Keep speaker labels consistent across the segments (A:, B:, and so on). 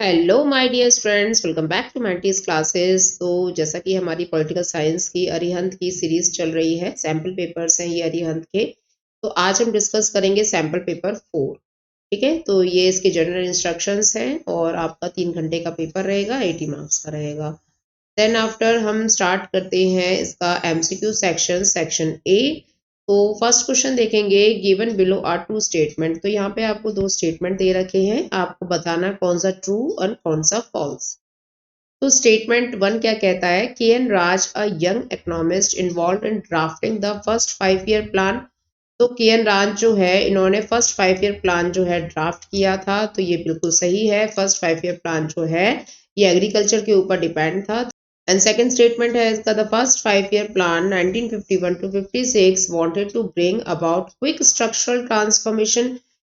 A: Hello my dear friends, welcome back to मैंटीज classes. तो जैसा कि हमारी पॉलिटिकल साइंस की अरिहंत की सीरीज चल रही है, सैम्पल पेपर्स हैं ये अरिहंत के। तो आज हम डिस्कस करेंगे सैम्पल पेपर 4। ठीक है, तो ये इसके जनरल इंस्ट्रक्शंस हैं और आपका 3 घंटे का पेपर रहेगा, 80 मार्क्स का रहेगा। देन आफ्टर हम स्टार्ट करते हैं इसका एमसीक्यू सेक्शन, सेक्शन ए। तो फर्स्ट क्वेश्चन देखेंगे, given below are two statement. तो यहाँ पे आपको दो स्टेटमेंट दे रखे हैं, आपको बताना कौन सा ट्रू और कौन सा फॉल्स। तो स्टेटमेंट वन क्या कहता है, K N Raj a young economist involve in drafting the first 5 year plan. तो के एन राज जो है, इन्होंने फर्स्ट 5 ईयर प्लान जो है ड्राफ्ट किया था, तो ये बिल्कुल सही है। फर्स्ट 5 ईयर प्लान जो है ये एग्रीकल्चर के ऊपर डिपेंड था। एंड सेकंड स्टेटमेंट है इसका, the first 5 year plan 1951 to 56 wanted to bring about quick structural transformation.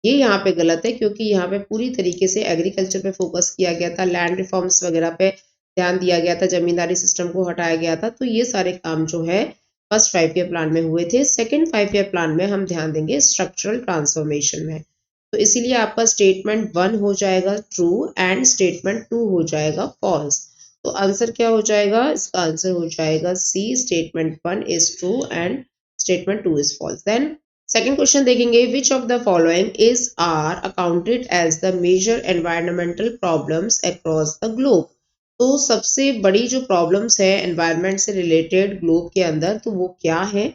A: ये यहाँ पे गलत है, क्योंकि यहाँ पे पूरी तरीके से एग्रीकल्चर पे फोकस किया गया था, लैंड रिफॉर्म्स वगैरह पे ध्यान दिया गया था, जमींदारी सिस्टम को हटाया गया था। तो ये सारे काम जो है फर्स्ट 5 ईयर प्लान में हुए थे। सेकेंड 5 ईयर प्लान में हम ध्यान देंगे स्ट्रक्चरल ट्रांसफॉर्मेशन में। तो इसीलिए आपका स्टेटमेंट वन हो जाएगा ट्रू एंड स्टेटमेंट टू हो जाएगा फॉल्स। तो आंसर क्या हो जाएगा, इसका आंसर हो जाएगा C, statement one is true and statement two is false. Then second question देखेंगे, which of the following is are accounted as the major environmental problems across the globe. तो सबसे बड़ी जो प्रॉब्लम्स है एनवायरमेंट से related globe के अंदर, तो वो क्या है।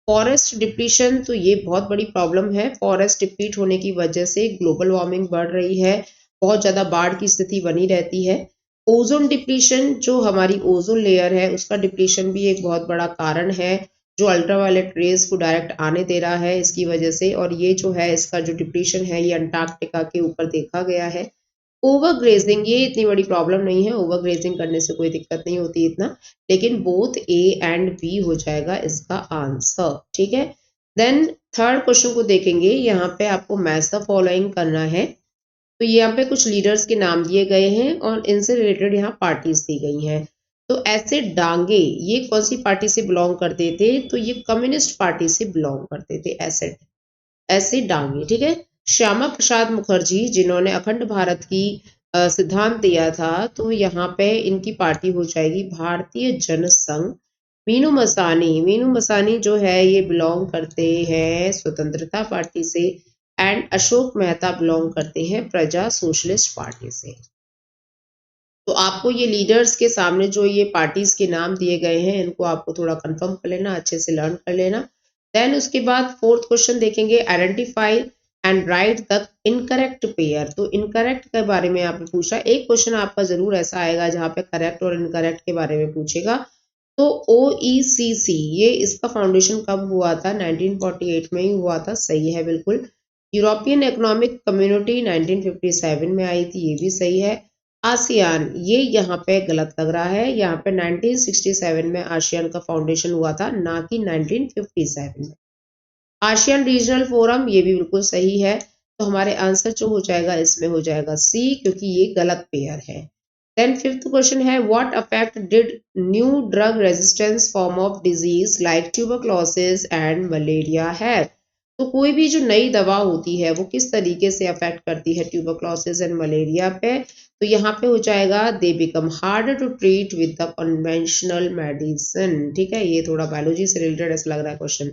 A: फॉरेस्ट डिप्लीशन, तो ये बहुत बड़ी प्रॉब्लम है। फॉरेस्ट डिप्लीट होने की वजह से ग्लोबल वार्मिंग बढ़ रही है, बहुत ज्यादा बाढ़ की स्थिति बनी रहती है। ओजोन डिप्लीशन, जो हमारी ओजोन लेयर है उसका डिप्लीशन भी एक बहुत बड़ा कारण है, जो अल्ट्रावायलेट रेज को डायरेक्ट आने दे रहा है इसकी वजह से। और ये जो है इसका जो डिप्लीशन है ये अंटार्कटिका के ऊपर देखा गया है। ओवर ग्रेजिंग, ये इतनी बड़ी प्रॉब्लम नहीं है, ओवर ग्रेजिंग करने से कोई दिक्कत नहीं होती इतना, लेकिन बोथ ए एंड बी हो जाएगा इसका आंसर। ठीक है, देन थर्ड क्वेश्चन को देखेंगे, यहाँ पे आपको मैच द फॉलोइंग करना है। तो यहाँ पे कुछ लीडर्स के नाम दिए गए हैं और इनसे रिलेटेड यहाँ पार्टीज दी गई हैं। तो ऐसे डांगे ये कौन सी पार्टी से बिलोंग करते थे, तो ये कम्युनिस्ट पार्टी से बिलोंग करते थे। ऐसे डांगे, ठीक है। श्यामा प्रसाद मुखर्जी, जिन्होंने अखंड भारत की सिद्धांत दिया था, तो यहाँ पे इनकी पार्टी हो जाएगी भारतीय जनसंघ। मीनू मसानी जो है ये बिलोंग करते हैं स्वतंत्रता पार्टी से। एंड अशोक मेहता बिलोंग करते हैं प्रजा सोशलिस्ट पार्टी से। तो आपको ये लीडर्स के सामने जो ये पार्टीज के नाम दिए गए हैं, इनको आपको थोड़ा कंफर्म कर लेना, अच्छे से लर्न कर लेना। देन उसके बाद फोर्थ क्वेश्चन देखेंगे, identify and right the incorrect pair. तो इनकरेक्ट के बारे में आपने पूछा, एक क्वेश्चन आपका जरूर ऐसा आएगा जहाँ पे करेक्ट और इनकरेक्ट के बारे में पूछेगा। तो OECC, ये इसका फाउंडेशन कब हुआ था, 1948 में ही हुआ था, सही है बिल्कुल। यूरोपियन इकोनॉमिक कम्युनिटी 1957 में आई थी, ये भी सही है। आसियान, ये यहाँ पे गलत लग रहा है, यहाँ पे 1967 में आसियान का फाउंडेशन हुआ था, ना कि 1957 में। आसियान रीजनल फोरम, ये भी बिल्कुल सही है। तो हमारे आंसर जो हो जाएगा इसमें हो जाएगा सी, क्योंकि ये गलत पेयर है। देन फिफ्थ क्वेश्चन है, what affect did new drug resistance form of disease like tuberculosis and malaria have. तो कोई भी जो नई दवा होती है वो किस तरीके से अफेक्ट करती है ट्यूबरक्लोसिस एंड मलेरिया पे। तो यहाँ पे हो जाएगा, they become harder to treat with the conventional medicine. ठीक है, ये थोड़ा बायोलॉजी से रिलेटेड ऐसा लग रहा है क्वेश्चन।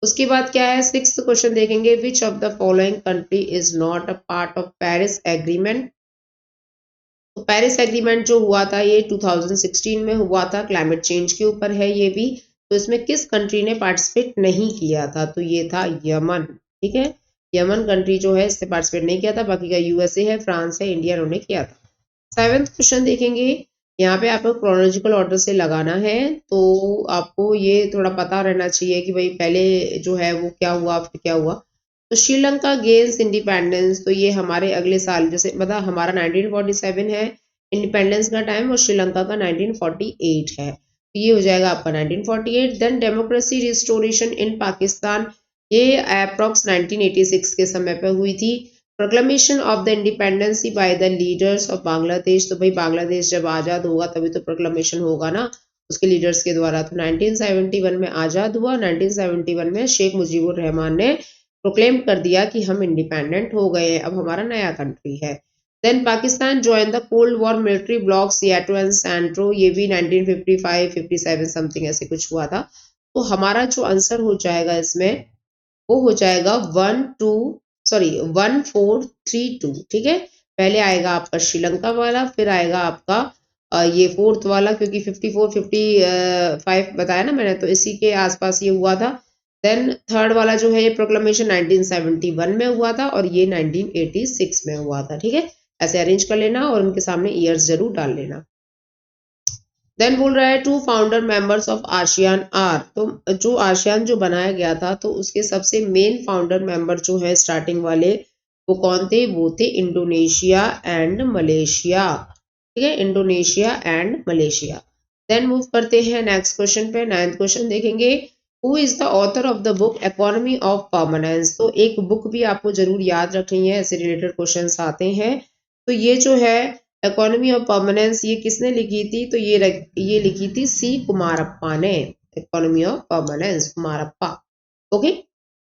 A: उसके बाद क्या है, सिक्स्थ क्वेश्चन देखेंगे, which of the following country is not a part of Paris agreement. तो पेरिस एग्रीमेंट जो हुआ था ये 2016 में हुआ था, क्लाइमेट चेंज के ऊपर है ये भी। तो इसमें किस कंट्री ने पार्टिसिपेट नहीं किया था, तो ये था यमन। ठीक है, यमन कंट्री जो है इससे पार्टिसिपेट नहीं किया था, बाकी का USA है, फ्रांस है, इंडिया उन्होंने किया था। सेवेंथ क्वेश्चन देखेंगे, यहाँ पे आपको क्रोनोलॉजिकल ऑर्डर से लगाना है। तो आपको ये थोड़ा पता रहना चाहिए कि भाई पहले जो है वो क्या हुआ, फिर क्या हुआ। तो श्रीलंका गेन्स इंडिपेंडेंस, तो ये हमारे अगले साल, जैसे मतलब हमारा 1947 है इंडिपेंडेंस का टाइम, और श्रीलंका का 1948 है, तो ये हो जाएगा आपका 1948। देन डेमोक्रेसी रिस्टोरेशन इन पाकिस्तान, ये अप्रॉक्स 1986 के समय पे हुई थी। Proclamation of the independency by the leaders of Bangladesh, तो भाई बांग्लादेश जब आजाद होगा तभी तो प्रोक्लेमेशन होगा ना उसके लीडर्स के द्वारा। तो 1971 में आजाद हुआ, 1971 में शेख मुजीबुर रहमान ने प्रोक्लेम कर दिया कि हम इंडिपेंडेंट हो गए, अब हमारा नया कंट्री है। Then Pakistan join the cold war military block SEATO and CENTO, ये भी 1955-57 समथिंग ऐसे कुछ हुआ था। तो हमारा जो आंसर हो जाएगा इसमें वो हो जाएगा 1432, ठीक है। पहले आएगा आपका श्रीलंका वाला, फिर आएगा आपका ये फोर्थ वाला, क्योंकि 54-55 बताया ना मैंने, तो इसी के आसपास ये हुआ था। देन थर्ड वाला जो है ये प्रोक्लेमेशन 1971 में हुआ था और ये 1986 में हुआ था, ठीक है। ऐसे अरेंज कर लेना और उनके सामने ईयर्स जरूर डाल लेना। देन बोल रहा है 2 founder members of ASEAN are, तो जो आसियान जो बनाया गया था तो उसके सबसे मेन फाउंडर मेंबर जो है स्टार्टिंग वाले वो कौन थे, वो थे इंडोनेशिया एंड मलेशिया, ठीक है, Indonesia and Malaysia. Then move करते हैं नेक्स्ट क्वेश्चन पे। 9th क्वेश्चन देखेंगे, who is the author of the book economy of permanence. तो एक बुक भी आपको जरूर याद रखनी है, ऐसे रिलेटेड क्वेश्चंस आते हैं। तो ये जो है इकोनॉमी ऑफ परमानेंस ये किसने लिखी थी, तो ये लिखी थी सी कुमारप्पा ने, economy of permanence Kumarappa. Okay,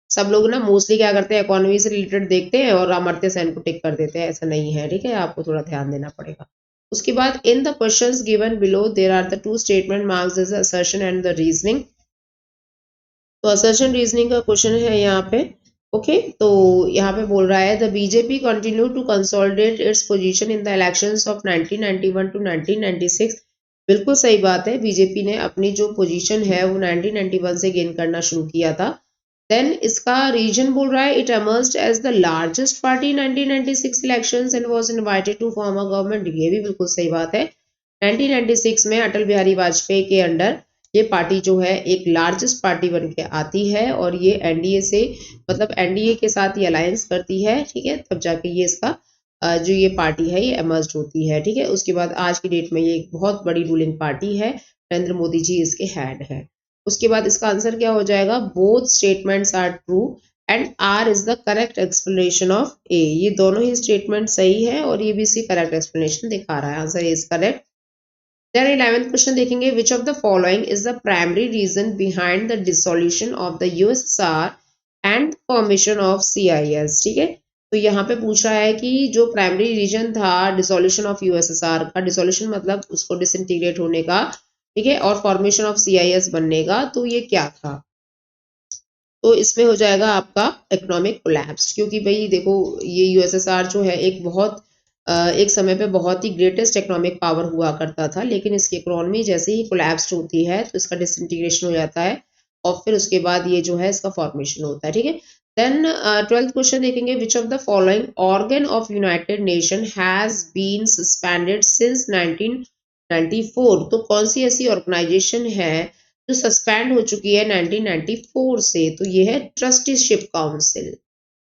A: सब लोग ना मोस्टली क्या करते हैं, इकोनॉमी से रिलेटेड देखते हैं और अमर्त्य सेन को टिक कर देते हैं, ऐसा नहीं है, ठीक है, आपको थोड़ा ध्यान देना पड़ेगा। उसके बाद in the questions given below there are the two statement marks as assertion and the reasoning. तो असर्शन रीजनिंग का क्वेश्चन है यहाँ पे। ओके, तो यहाँ पे बोल रहा है the BJP continue to consolidate its position in the elections of 1991 to 1996। बिल्कुल सही बात है, बीजेपी ने अपनी जो पोजीशन है वो 1991 से गेन करना शुरू किया था। देन इसका रीजन बोल रहा है it emerged as the largest party 1996 elections and was invited to form a government. ये भी बिल्कुल सही बात है। 1996 में अटल बिहारी वाजपेयी के अंडर ये पार्टी जो है एक लार्जेस्ट पार्टी बन के आती है और ये एनडीए से, मतलब एनडीए के साथ ये अलायंस करती है, ठीक है, तब जाके ये इसका जो ये पार्टी है ये एमर्ज होती है, ठीक है। उसके बाद आज की डेट में ये एक बहुत बड़ी रूलिंग पार्टी है, नरेंद्र मोदी जी इसके हेड है। उसके बाद इसका आंसर क्या हो जाएगा, both statements are true and R is the correct explanation of A. ये दोनों ही स्टेटमेंट सही है और ये भी इसकी करेक्ट एक्सप्लेनेशन दिखा रहा है, answer is correct. Then 11th question देखेंगे, which of the following is the primary reason behind the dissolution of the USSR and formation of CIS, ठीक है। तो यहाँ पे पूछ रहा है कि जो प्राइमरी रीजन था डिसोल्यूशन ऑफ यूएसएसआर का, डिसोल्यूशन मतलब उसको डिसइंटीग्रेट होने का, ठीक है, और फॉर्मेशन ऑफ सीआईएस बनने का, तो ये क्या था। तो इसमें हो जाएगा आपका इकोनॉमिक कोलैप्स, क्योंकि भाई देखो ये यूएसएसआर जो है एक बहुत एक समय पे बहुत ही ग्रेटेस्ट इकोनॉमिक पावर हुआ करता था, लेकिन इसकी इकोनॉमी जैसे ही कोलैप्स होती है तो इसका डिसइंटीग्रेशन हो जाता है और फिर उसके बाद ये जो है इसका फॉर्मेशन होता है, ठीक है। देन 12th क्वेश्चन देखेंगे, which of the following organ of United Nation has been suspended since 1994। तो कौन सी ऐसी ऑर्गेनाइजेशन है जो सस्पेंड हो चुकी है 1994 से, तो ये है ट्रस्टीशिप काउंसिल,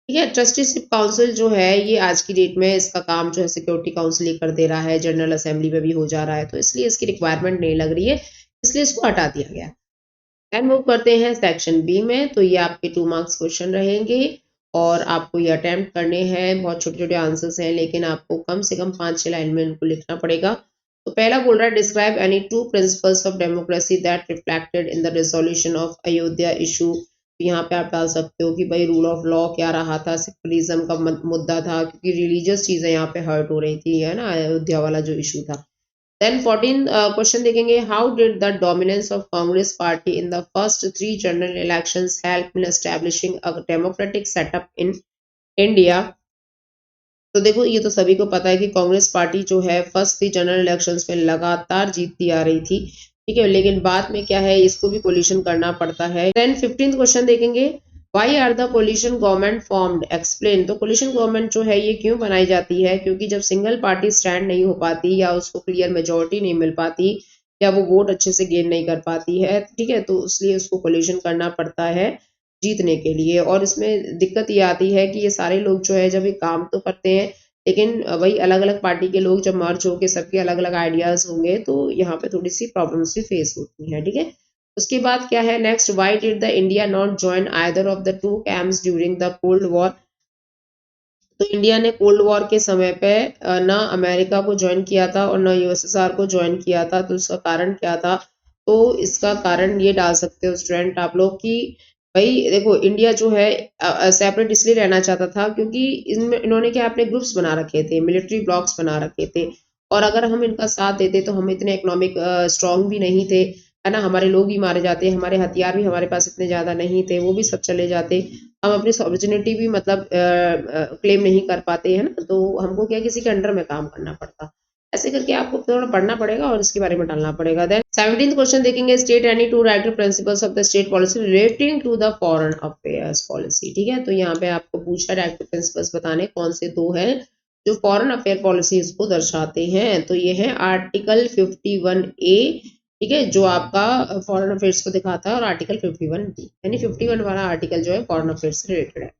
A: ठीक है। ट्रस्टीशिप काउंसिल जो है ये आज की डेट में इसका काम जो है सिक्योरिटी काउंसिल ही कर दे रहा है, जनरल असेंबली में भी हो जा रहा है, तो इसलिए इसकी रिक्वायरमेंट नहीं लग रही है, इसलिए इसको हटा दिया गया। देन मूव करते हैं सेक्शन बी में। तो ये आपके 2 मार्क्स क्वेश्चन रहेंगे और आपको ये अटेम्प्ट करने हैं, बहुत छोटे छोटे आंसर्स हैं लेकिन आपको कम से कम 5-6 लाइन में इनको लिखना पड़ेगा। तो पहला बोल रहा है describe any 2 principles of democracy that reflected in the resolution of Ayodhya issue. यहाँ पे आप डाल सकते हो कि भाई रूल ऑफ लॉ क्या रहा था, सेक्युलरिज्म का मुद्दा था, क्योंकि रिलीजियस चीजें यहाँ पे हर्ट हो रही थी, है ना, अयोध्या वाला जो इशू था। देन 14 क्वेश्चन देखेंगे, how did the dominance of Congress party in the first 3 general elections help in establishing a democratic setup in India. तो देखो ये तो सभी को पता है कि कांग्रेस पार्टी जो है फर्स्ट 3 जनरल इलेक्शंस में लगातार जीतती आ रही थी, ठीक है, लेकिन बाद में क्या है इसको भी कोलिशन करना पड़ता है। देन 15th क्वेश्चन देखेंगे, why are the coalition government formed, explain. तो कोलिशन गवर्नमेंट जो है ये क्यों बनाई जाती है, क्योंकि जब सिंगल पार्टी स्टैंड नहीं हो पाती या उसको क्लियर मेजोरिटी नहीं मिल पाती या वो वोट अच्छे से गेन नहीं कर पाती है, ठीक है, तो इसलिए उसको कोलिशन करना पड़ता है जीतने के लिए। और इसमें दिक्कत ये आती है कि ये सारे लोग जो है जब ये काम तो करते हैं लेकिन वही अलग अलग पार्टी के लोग जब मर्ज होके सबके अलग अलग आइडियाज होंगे तो यहाँ पे थोड़ी सी प्रॉब्लम्स भी फेस होती हैं, ठीक है। उसके बाद क्या है next, why did the India not join either of the 2 camps during the cold war. तो इंडिया ने कोल्ड वॉर के समय पे ना अमेरिका को ज्वाइन किया था और ना यूएसएसआर को ज्वाइन किया था, तो इसका कारण क्या था। तो इसका कारण ये डाल सकते हो स्टूडेंट आप लोग कि भाई देखो इंडिया जो है सेपरेट इसलिए रहना चाहता था क्योंकि इनमें इन्होंने क्या अपने ग्रुप्स बना रखे थे, मिलिट्री ब्लॉक्स बना रखे थे, और अगर हम इनका साथ देते तो हम इतने इकोनॉमिक स्ट्रांग भी नहीं थे, है ना, हमारे लोग भी मारे जाते, हमारे हथियार भी हमारे पास इतने ज्यादा नहीं थे, वो भी सब चले जाते, हम अपनी सॉवरेनिटी भी मतलब क्लेम नहीं कर पाते, है ना, तो हमको क्या किसी के अंडर में काम करना पड़ता। ऐसे करके आपको थोड़ा पढ़ना पड़ेगा और इसके बारे में डालना पड़ेगा। देन 17th क्वेश्चन देखेंगे, state any two directive principles of the state policy relating to the foreign affairs policy. ठीक है, तो यहाँ पे आपको पूछा डायरेक्टिव प्रिंसिपल्स बताने कौन से दो हैं जो फॉरेन अफेयर पॉलिसी को दर्शाते हैं। तो ये है आर्टिकल 51A, ठीक है, जो आपका फॉरेन अफेयर्स को दिखाता है, और आर्टिकल 51B, यानी 51 वाला आर्टिकल जो है फॉरेन अफेयर्स से रिलेटेड है।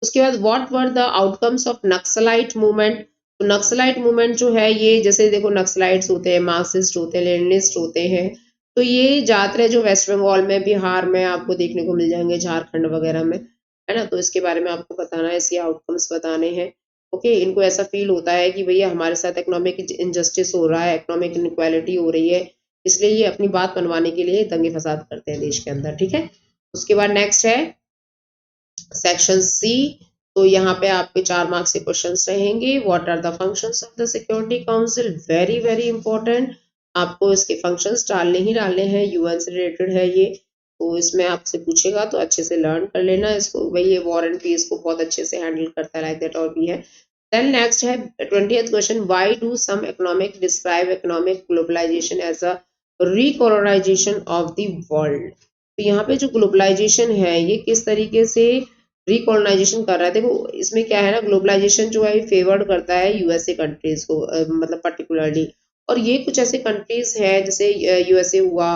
A: उसके बाद what were the outcomes of naxalite movement. तो नक्सलाइट मूवमेंट जो है ये, जैसे देखो नक्सलाइट्स होते हैं, मार्क्सिस्ट होते हैं, लेनिनिस्ट होते हैं, तो ये ज्यादातर जो वेस्ट बंगाल में, बिहार में आपको देखने को मिल जाएंगे, झारखंड वगैरह में, है ना, तो इसके बारे में आपको बताना है, इसके आउटकम्स बताने हैं। ओके, इनको ऐसा फील होता है कि भैया हमारे साथ इकोनॉमिक इनजस्टिस हो रहा है, इकोनॉमिक इनइक्वालिटी हो रही है, इसलिए ये अपनी बात मनवाने के लिए दंगे फसाद करते हैं देश के अंदर। ठीक है, उसके बाद नेक्स्ट है सेक्शन सी। तो यहाँ पे आपके 4 मार्क्स के क्वेश्चंस रहेंगे। What are the functions of the security council, very very important, आपको इसके फंक्शंस डालने ही डालने हैं, यूएन से रिलेटेड है ये, तो इसमें आपसे पूछेगा तो अच्छे से लर्न कर लेना इसको, भाई ये वॉर एंड पीस को बहुत अच्छे से हैंडल करता है, लाइक दैट और भी है। देन नेक्स्ट है 20th question, why do some economic describe economic globalisation as a recolonisation of the world. तो यहाँ पे जो ग्लोबलाइजेशन है ये किस तरीके से रिकॉलोनाइजेशन कर रहा है। देखो इसमें क्या है ना, ग्लोबलाइजेशन जो है फेवर्ड करता है यूएसए कंट्रीज को, मतलब पर्टिकुलरली, और ये कुछ ऐसे कंट्रीज है जैसे यूएसए हुआ,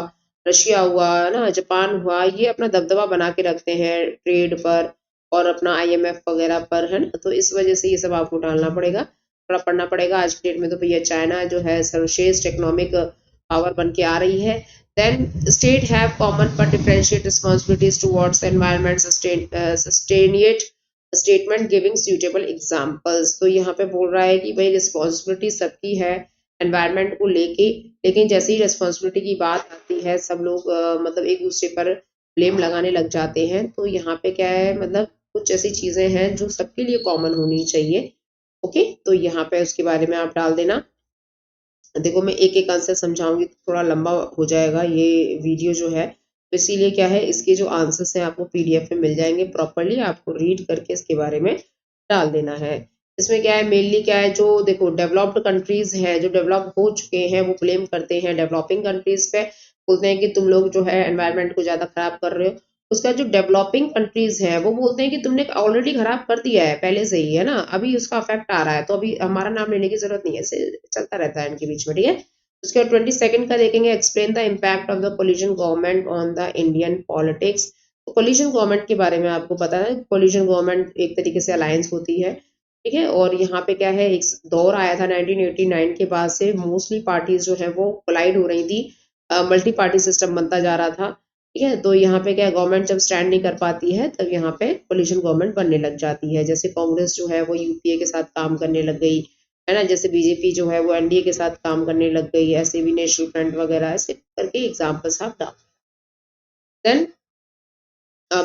A: रशिया हुआ, ना जापान हुआ, ये अपना दबदबा बना के रखते हैं ट्रेड पर और अपना आईएमएफ वगैरह पर, है ना, तो इस वजह से ये सब आपको डालना पड़ेगा, थोड़ा पढ़ना पड़ेगा। आज की डेट में तो भैया चाइना जो है सर्वश्रेष्ठ इकोनॉमिक पावर बन के आ रही है। Then state have common but differentiate responsibilities towards the environment, sustained statement giving suitable examples। तो यहाँ पे बोल रहा है कि भाई रिस्पॉन्सिबिलिटी सबकी है एनवायरनमेंट को लेके, लेकिन जैसे ही रिस्पॉन्सिबिलिटी की बात आती है सब लोग मतलब एक दूसरे पर ब्लेम लगाने लग जाते हैं। तो यहाँ पे क्या है, मतलब कुछ ऐसी चीजें हैं जो सबके लिए कॉमन होनी चाहिए। ओके, तो यहाँ पे उसके बारे में आप डाल देना। देखो मैं एक एक आंसर समझाऊंगी तो थोड़ा लंबा हो जाएगा ये वीडियो जो है, तो इसीलिए क्या है, इसके जो आंसर्स हैं आपको पीडीएफ में मिल जाएंगे, प्रॉपरली आपको रीड करके इसके बारे में डाल देना है। इसमें क्या है, मेनली क्या है, जो देखो डेवलप्ड कंट्रीज हैं, जो डेवलप हो चुके हैं, वो ब्लेम करते हैं डेवलपिंग कंट्रीज पे, बोलते हैं कि तुम लोग जो है एनवायरनमेंट को ज्यादा खराब कर रहे हो। उसका जो डेवलपिंग कंट्रीज है वो बोलते हैं कि तुमने ऑलरेडी खराब कर दिया है पहले से ही, है ना, अभी उसका इफेक्ट आ रहा है, तो अभी हमारा नाम लेने की जरूरत नहीं है, ऐसे चलता रहता है इनके बीच में। ठीक है, उसके बाद 22nd का देखेंगे, explain the impact of the coalition government on the Indian politics. तो कोलिशन गवर्नमेंट के बारे में आपको पता है, कोलिशन गवर्नमेंट एक तरीके से अलायंस होती है, ठीक है, और यहाँ पे क्या है, एक दौर आया था 1989 के बाद से मोस्टली पार्टीज जो है वो कोलाइड हो रही थी, मल्टी पार्टी सिस्टम बनता जा रहा था। ठीक है, तो यहाँ पे क्या, गवर्नमेंट जब स्टैंड नहीं कर पाती है तब यहाँ पे कोलिशन गवर्नमेंट बनने लग जाती है, जैसे कांग्रेस जो है वो यूपीए के साथ काम करने लग गई, है ना, जैसे बीजेपी जो है वो एनडीए के साथ काम करने लग गई, ऐसे भी नेशनल फ्रंट वगैरह, ऐसे करके एग्जाम्पल्स आप डाल। देन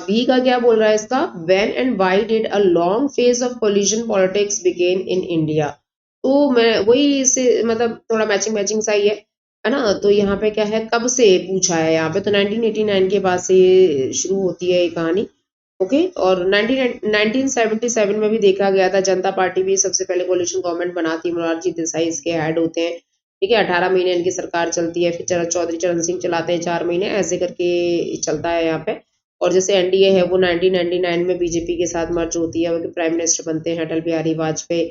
A: बी का क्या बोल रहा है इसका, when and why did a long phase of coalition politics begin in India. तो मैं वही से मतलब थोड़ा मैचिंग मैचिंग सा ही है ना, तो यहाँ पे क्या है, कब से पूछा है, यहाँ पे तो 1989 के बाद से शुरू होती है ये कहानी। ओके, और 1977 में भी देखा गया था, जनता पार्टी भी सबसे पहले कोलिशन गवर्नमेंट बनाती है, मोरारजी देसाई इसके हेड होते हैं। ठीक है, 18 महीने इनकी सरकार चलती है, फिर चौधरी चरण सिंह चलाते हैं 4 महीने, ऐसे करके चलता है यहाँ पे। और जैसे एनडीए है वो 1999 में बीजेपी के साथ मर्ज होती है, वो प्राइम मिनिस्टर बनते हैं अटल बिहारी वाजपेयी,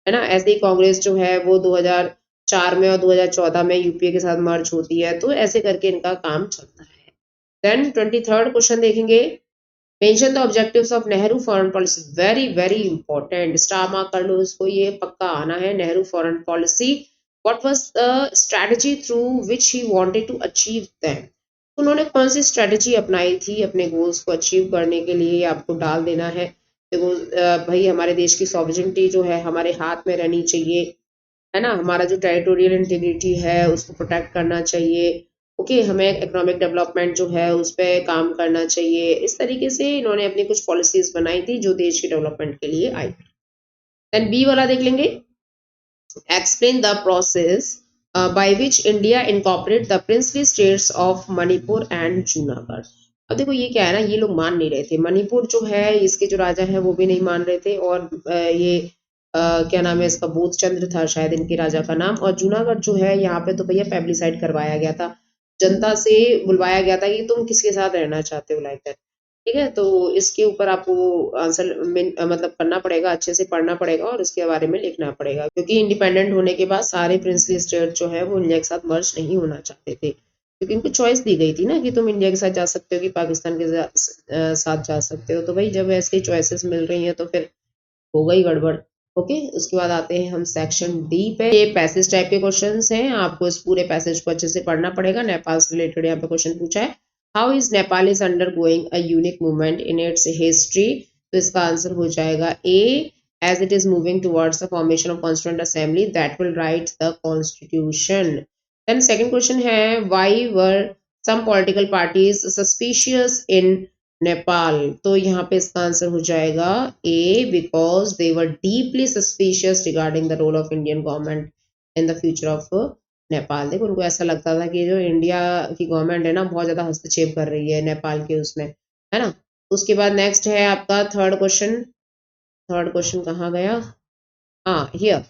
A: है ना, ऐसे ही कांग्रेस जो है वो 2004 में और 2014 में यूपीए के साथ मर्ज होती है, तो ऐसे करके इनका काम चलता है। देन 23rd क्वेश्चन देखेंगे, mention the objectives of Nehru foreign policy, very very important, star mark कर लो इसको, ये पक्का आना है, Nehru foreign policy, what was the strategy through which he wanted to achieve them. उन्होंने कौन सी स्ट्रेटजी अपनाई थी अपने गोल्स को अचीव करने के लिए, आपको डाल देना है। देखो भाई हमारे देश की सॉवरेनिटी जो है हमारे हाथ में रहनी चाहिए, है ना, हमारा जो टेरिटोरियल इंटीग्रिटी है उसको प्रोटेक्ट करना चाहिए। ओके, हमें इकोनॉमिक डेवलपमेंट जो है उस पर काम करना चाहिए। इस तरीके से इन्होंने अपनी कुछ पॉलिसीज बनाई थी जो देश की डेवलपमेंट के लिए आई। देन बी वाला देख लेंगे, explain the process by which India incorporate the princely states of Manipur and Junagadh। अब देखो ये क्या है ना, ये लोग मान नहीं रहे थे। मणिपुर जो है इसके जो राजा है वो भी नहीं मान रहे थे, और ये क्या नाम है इसका, बोध चंद्र था शायद इनके राजा का नाम। और जूनागढ़ जो है यहाँ पे तो भैया पेब्लिसाइड करवाया गया था, जनता से बुलवाया गया था कि तुम किसके साथ रहना चाहते हो, लाइक दैट। ठीक है, तो इसके ऊपर आपको आंसर मतलब करना पड़ेगा, अच्छे से पढ़ना पड़ेगा और इसके बारे में लिखना पड़ेगा, क्योंकि इंडिपेंडेंट होने के बाद सारे प्रिंसली स्टेट जो है वो इंडिया के साथ मर्ज नहीं होना चाहते थे, क्योंकि इनको चॉइस दी गई थी ना कि तुम इंडिया के साथ जा सकते हो कि पाकिस्तान के साथ जा सकते हो। तो भाई जब ऐसी चॉइसेस मिल रही हैं तो फिर हो गई गड़बड़। ओके, उसके बाद आते हैं हम सेक्शन डी पे। ये पैसेज टाइप के क्वेश्चंस हैं, आपको इस पूरे पैसेज को अच्छे से पढ़ना पड़ेगा। नेपाल से रिलेटेड यहाँ पे क्वेश्चन पूछा है, how is Nepal is under going a unique movement in its history. तो इसका आंसर हो जाएगा ए, as it is moving towards the formation of constituent assembly that will write the constitution। then second question है, why were some political parties suspicious in Nepal. तो यहाँ पे इसका answer हो जाएगा A, because they were deeply suspicious regarding the role of Indian government in the future of Nepal. देखो उनको ऐसा लगता था कि जो इंडिया की गवर्नमेंट है ना बहुत ज्यादा हस्तक्षेप कर रही है नेपाल के उसमें, है ना। उसके बाद नेक्स्ट है आपका थर्ड क्वेश्चन। थर्ड क्वेश्चन कहाँ गया, हाँ here,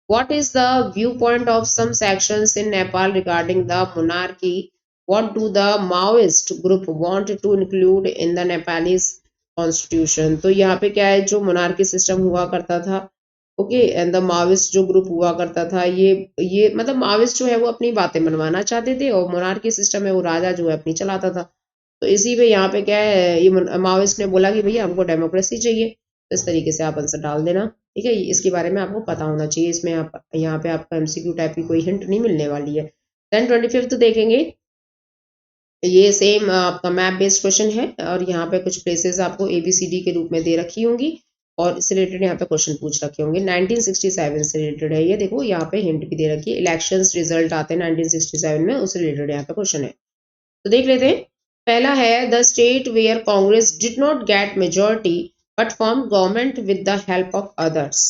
A: what is the viewpoint of some sections in Nepal regarding the monarchy? What do the Maoist group want to include in the Nepalese constitution? तो यहाँ पे क्या है, जो मोनार्की सिस्टम हुआ करता था, ओके, एंड द माओइस्ट जो ग्रुप हुआ करता था, ये मतलब माओइस्ट जो है वो अपनी बातें मनवाना चाहते थे, और मोनार्की सिस्टम है वो राजा जो है अपनी चलाता था। तो इसी पे यहाँ पे क्या है, ये माओइस्ट ने बोला कि भैया हमको डेमोक्रेसी चाहिए। तो इस तरीके से आप आंसर डाल देना, ठीक है। इसके बारे में आपको पता होना चाहिए, इसमें आप यहाँ पे आपका एमसीक्यू टाइप की कोई हिंट नहीं मिलने वाली है। देन 25th देखेंगे, ये सेम आपका मैप बेस्ड क्वेश्चन है, और यहाँ पे कुछ प्लेसेस आपको ABCD के रूप में दे रखी होंगी, और इससे रिलेटेड यहाँ पे क्वेश्चन पूछ रखे होंगे। 1967 से रिलेटेड है ये, देखो यहाँ पे हिंट भी दे रखी है, इलेक्शंस रिजल्ट आते हैं 1967 में, उससे रिलेटेड यहाँ पे क्वेश्चन है। तो देख लेते हैं, पहला है, the state where Congress did not get majority but form government with the help of others.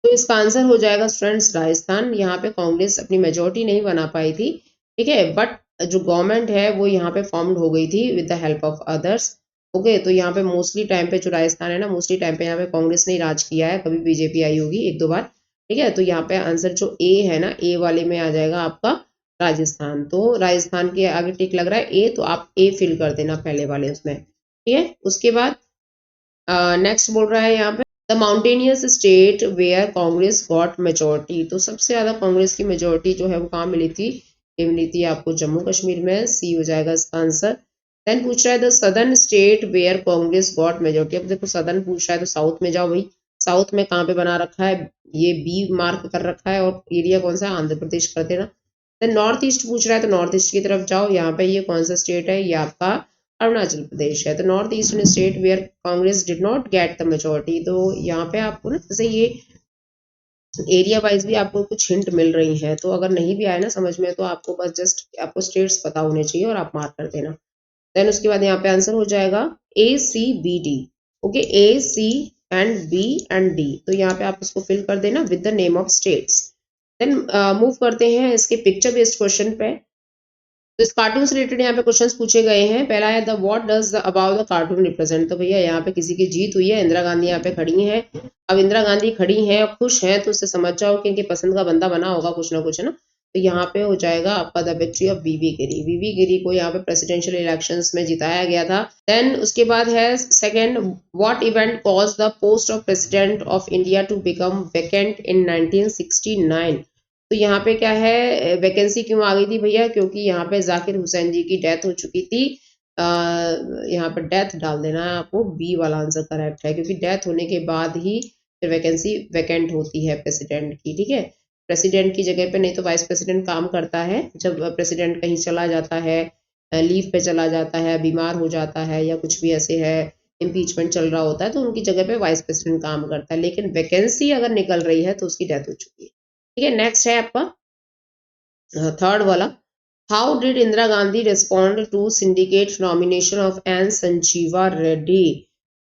A: तो इसका आंसर हो जाएगा स्टूडेंट्स राजस्थान। यहाँ पे कांग्रेस अपनी मेजोरिटी नहीं बना पाई थी, ठीक है, बट जो गवर्नमेंट है वो यहाँ पे फॉर्म्ड हो गई थी with the help of others. Okay, तो यहाँ पे मोस्टली टाइम पे जो राजस्थान है ना, मोस्टली टाइम पे यहाँ पे कांग्रेस ने राज किया है, कभी बीजेपी आई होगी एक दो बार, ठीक है। तो यहाँ पे आंसर जो ए है ना, ए वाले में आ जाएगा आपका राजस्थान। तो राजस्थान के आगे टिक लग रहा है ए, तो आप ए फिल कर देना पहले वाले उसमें, ठीक है। उसके बाद नेक्स्ट बोल रहा है यहाँ पे, the mountainous state where Congress got majority. तो सबसे ज्यादा कांग्रेस की मेजोरिटी जो है वो कहाँ मिली थी, ये मिली थी आपको जम्मू कश्मीर में, सी हो जाएगा इसका आंसर। देन पूछ रहा है, the southern state where Congress got majority. अब देखो सदर्न पूछ रहा है तो साउथ में जाओ भाई, साउथ में कहाँ पे बना रखा है, ये बी मार्क कर रखा है, और एरिया कौन सा है, आंध्र प्रदेश कर देना। देन नॉर्थ ईस्ट पूछ रहा है तो नॉर्थ ईस्ट की तरफ जाओ, यहाँ पे ये कौन सा स्टेट है, ये आपका अरुणाचल प्रदेश है। तो north eastern state where Congress did not get the majority. तो यहाँ पे आपको ना जैसे ये एरिया वाइज भी आपको कुछ हिंट मिल रही है, तो अगर नहीं भी आए ना समझ में तो आपको बस जस्ट आपको स्टेट्स पता होने चाहिए और आप मार्क कर देना। देन उसके बाद यहाँ पे आंसर हो जाएगा ACBD। Okay, AC and B and D, तो यहाँ पे आप इसको फिल कर देना with the name of states. Then move करते हैं इसके पिक्चर बेस्ड क्वेश्चन पे। तो इस कार्टून से रिलेटेड यहाँ पे क्वेश्चंस पूछे गए हैं। पहला है, the what does the about the cartoon represent. तो भैया यहाँ पे किसी की जीत हुई है, इंदिरा गांधी यहाँ पे खड़ी हैं। अब इंदिरा गांधी खड़ी हैं और खुश हैं, तो उससे समझ जाओ कि इनके पसंद का बंदा बना होगा कुछ ना कुछ, है ना। तो यहाँ पे हो जाएगा आपका द विक्ट्री ऑफ बीबी गिरी। बीबी गिरी को यहाँ पे प्रेसिडेंशियल इलेक्शंस में जिताया गया था। देन उसके बाद है second, what event cause the post of president of India to become vacant in 1969। तो यहाँ पे क्या है, वैकेंसी क्यों आ गई थी भैया, क्योंकि यहाँ पे जाकिर हुसैन जी की डेथ हो चुकी थी। यहाँ पर डेथ डाल देना है आपको, बी वाला आंसर करेक्ट है, क्योंकि डेथ होने के बाद ही फिर वैकेंसी वैकेंट होती है प्रेसिडेंट की, ठीक है। प्रेसिडेंट की जगह पे नहीं तो वाइस प्रेसिडेंट काम करता है। जब प्रेसिडेंट कहीं चला जाता है, लीव पे चला जाता है, बीमार हो जाता है, या कुछ भी ऐसे है, इम्पीचमेंट चल रहा होता है, तो उनकी जगह पे वाइस प्रेसिडेंट काम करता है। लेकिन वैकेंसी अगर निकल रही है तो उसकी डेथ हो चुकी है, ठीक है। नेक्स्ट है आपका थर्ड वाला, how did Indira Gandhi respond to syndicate nomination of N Sanjiva Reddy.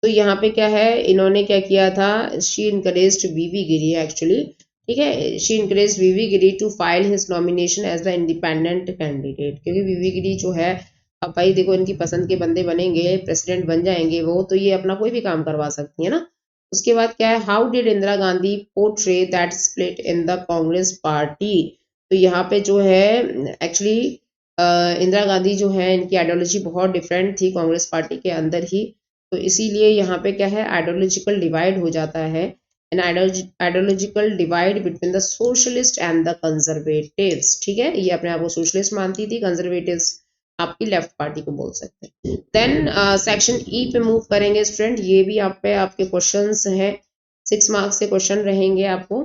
A: तो यहाँ पे क्या है, इन्होंने क्या किया था, she encouraged V V Giri actually, ठीक है, she encouraged V V Giri to file his nomination as the independent candidate, क्योंकि वीवी गिरी जो है, अब भाई देखो इनकी पसंद के बंदे बनेंगे, प्रेसिडेंट बन जाएंगे वो, तो ये अपना कोई भी काम करवा सकती है ना। उसके बाद क्या है, how did Indira Gandhi portray that split in the Congress party. तो यहाँ पे जो है एक्चुअली इंदिरा गांधी जो है, इनकी आइडियोलॉजी बहुत डिफरेंट थी कांग्रेस पार्टी के अंदर ही, तो इसीलिए यहाँ पे क्या है, आइडियोलॉजिकल डिवाइड हो जाता है, an ideological divide between the socialist and the conservatives, ठीक है, ये अपने आप को सोशलिस्ट मानती थी, कंजर्वेटिव्स आपकी लेफ्ट पार्टी को बोल सकते हैं। देन सेक्शन ई पे मूव करेंगे स्टूडेंट, ये भी आप पे आपके क्वेश्चंस हैं, 6 मार्क्स के क्वेश्चन रहेंगे आपको,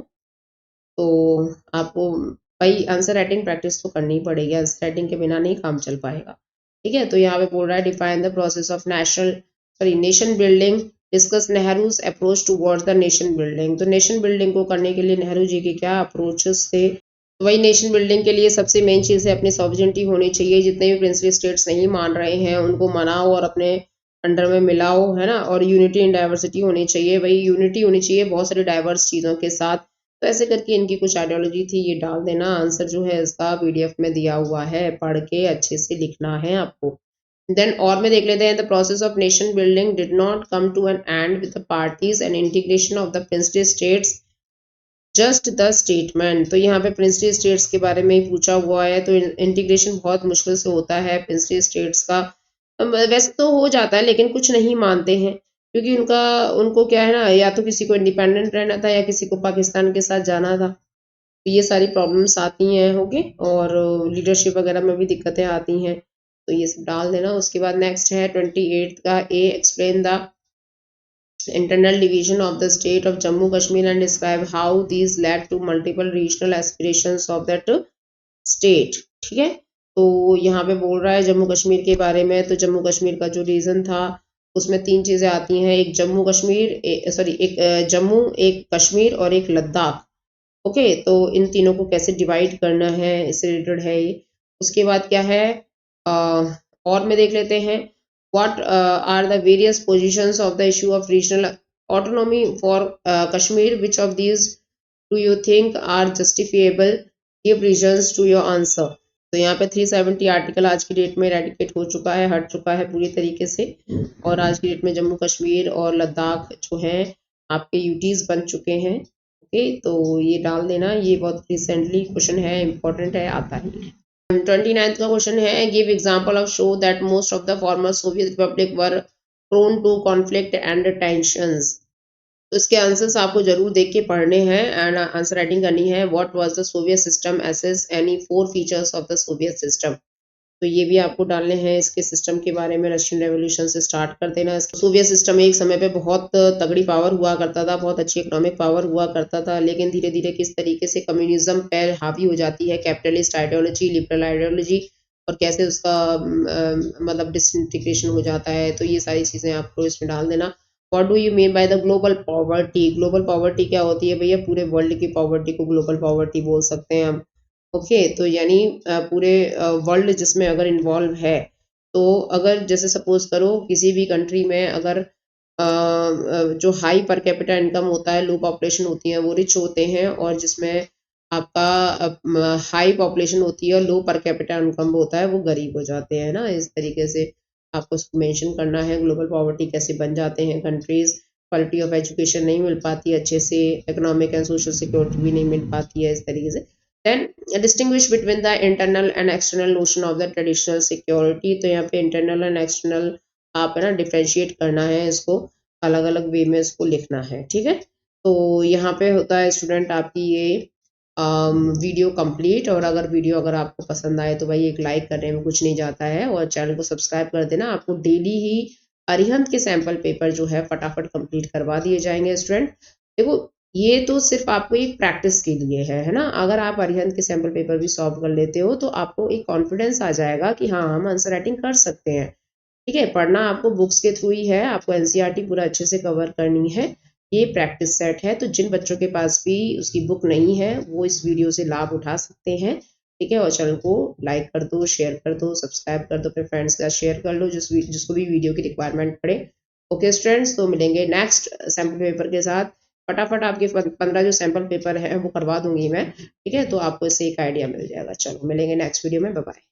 A: तो आपको भाई आंसर राइटिंग प्रैक्टिस तो करनी ही पड़ेगी, आंसर राइटिंग के बिना नहीं काम चल पाएगा, ठीक है। तो यहाँ पे बोल रहा है, define the process of nation building, discuss Nehru's approach towards the nation building. तो नेशन बिल्डिंग को करने के लिए नेहरू जी के क्या अप्रोचेस थे, तो वही नेशन बिल्डिंग के लिए सबसे मेन चीज़ है अपनी सॉवरेनिटी होनी चाहिए, जितने भी प्रिंसली स्टेट्स नहीं मान रहे हैं उनको मनाओ और अपने अंडर में मिलाओ, है ना, और यूनिटी इन डाइवर्सिटी होनी चाहिए, वही यूनिटी होनी चाहिए बहुत सारी डाइवर्स चीज़ों के साथ, तो ऐसे करके इनकी कुछ आइडियोलॉजी थी, ये डाल देना। आंसर जो है इसका पीडीएफ में दिया हुआ है, पढ़ के अच्छे से लिखना है आपको। देन और में देख लेते हैं, the process of nation building did not come to an end with the parties and integration of the princely states, just the statement. तो यहाँ पे प्रिंसली स्टेट्स के बारे में ही पूछा हुआ है, तो इंटीग्रेशन बहुत मुश्किल से होता है प्रिंसली स्टेट्स का, वैसे तो हो जाता है लेकिन कुछ नहीं मानते हैं, क्योंकि उनको क्या है ना, या तो किसी को इंडिपेंडेंट रहना था या किसी को पाकिस्तान के साथ जाना था, तो ये सारी प्रॉब्लम्स आती हैं, ओके, और लीडरशिप वगैरह में भी दिक्कतें आती हैं, तो ये सब डाल देना। उसके बाद नेक्स्ट है 28 का A, explain the internal division of the state of Jammu Kashmir and describe how these led to multiple regional aspirations of that state, ठीक है। तो यहाँ पे बोल रहा है जम्मू कश्मीर के बारे में, तो जम्मू कश्मीर का जो रीजन था उसमें 3 चीजें आती हैं, एक जम्मू कश्मीर, एक जम्मू, एक कश्मीर और एक लद्दाख, ओके, तो इन तीनों को कैसे डिवाइड करना है इससे रिलेटेड है ये। उसके बाद क्या है, और में देख लेते हैं, what are the various positions of the issue of regional autonomy for Kashmir, which of these do you think are justifiable, give reasons to your answer। तो यहाँ पे 370 आर्टिकल आज की डेट में रेडिकेट हो चुका है, हट चुका है पूरी तरीके से, और आज की डेट में जम्मू कश्मीर और लद्दाख जो है आपके यूटीज बन चुके हैं, ओके, तो ये डाल देना, ये बहुत रिसेंटली क्वेश्चन है, इंपॉर्टेंट है, आता ही है। 29th का क्वेश्चन है, give example of show that most of the former Soviet republic were prone to conflict and tensions. तो इसके आंसर्स आपको जरूर देख के पढ़ने हैं एंड आंसर राइटिंग करनी है। What was the Soviet system, assess any 4 features of the Soviet system, तो ये भी आपको डालने हैं इसके सिस्टम के बारे में। रशियन रेवोल्यूशन से स्टार्ट कर देना। सोवियत सिस्टम एक समय पे बहुत तगड़ी पावर हुआ करता था, बहुत अच्छी इकोनॉमिक पावर हुआ करता था, लेकिन धीरे धीरे किस तरीके से कम्युनिज्म पे हावी हो जाती है, कैपिटलिस्ट आइडियोलॉजी, लिबरल आइडियोलॉजी, और कैसे उसका मतलब डिसइंटीग्रेशन हो जाता है, तो ये सारी चीज़ें आपको इसमें डाल देना। What do you mean by the global poverty, global poverty क्या होती है भैया, पूरे वर्ल्ड की पॉवर्टी को ग्लोबल पॉवर्टी बोल सकते हैं हम, ओके, तो यानी पूरे वर्ल्ड जिसमें अगर इन्वॉल्व है, तो अगर जैसे सपोज करो किसी भी कंट्री में अगर जो हाई पर कैपिटा इनकम होता है, लो पॉपुलेशन होती है, वो रिच होते हैं, और जिसमें आपका हाई पॉपुलेशन होती है और लो पर कैपिटा इनकम होता है, वो गरीब हो जाते हैं ना। इस तरीके से आपको मेंशन करना है ग्लोबल पॉवर्टी कैसे बन जाते हैं कंट्रीज। क्वालिटी ऑफ एजुकेशन नहीं मिल पाती अच्छे से, इकोनॉमिक एंड सोशल सिक्योरिटी भी नहीं मिल पाती है, इस तरीके से। Then distinguish between the internal and external notion of the traditional security। तो यहाँ पे internal and external आप है ना डिफ्रेंशिएट करना है, इसको अलग अलग वे में इसको लिखना है, ठीक है। तो यहाँ पे होता है स्टूडेंट आपकी ये वीडियो कंप्लीट, और अगर वीडियो अगर आपको पसंद आए तो भाई एक लाइक करने में कुछ नहीं जाता है, और चैनल को सब्सक्राइब कर देना। आपको डेली ही अरिहंत के सैम्पल पेपर जो है फटाफट कंप्लीट करवा दिए जाएंगे स्टूडेंट। देखो ये तो सिर्फ आपको एक प्रैक्टिस के लिए है ना। अगर आप अरिहंत के सैम्पल पेपर भी सॉल्व कर लेते हो तो आपको एक कॉन्फिडेंस आ जाएगा कि हाँ हम आंसर राइटिंग कर सकते हैं, ठीक है। पढ़ना आपको बुक्स के थ्रू ही है, आपको एनसीईआरटी पूरा अच्छे से कवर करनी है, ये प्रैक्टिस सेट है। तो जिन बच्चों के पास भी उसकी बुक नहीं है वो इस वीडियो से लाभ उठा सकते हैं। ठीक है, और चैनल को लाइक कर दो, शेयर कर दो, सब्सक्राइब कर दो, अपने फ्रेंड्स के साथ शेयर कर लो जिसको भी वीडियो की रिक्वायरमेंट पड़े। ओके स्टूडेंट्स, तो मिलेंगे नेक्स्ट सैम्पल पेपर के साथ। फटाफट आपके 15 जो सैम्पल पेपर है वो करवा दूंगी मैं, ठीक है, तो आपको इससे एक आइडिया मिल जाएगा। चलो मिलेंगे नेक्स्ट वीडियो में, बाय बाय।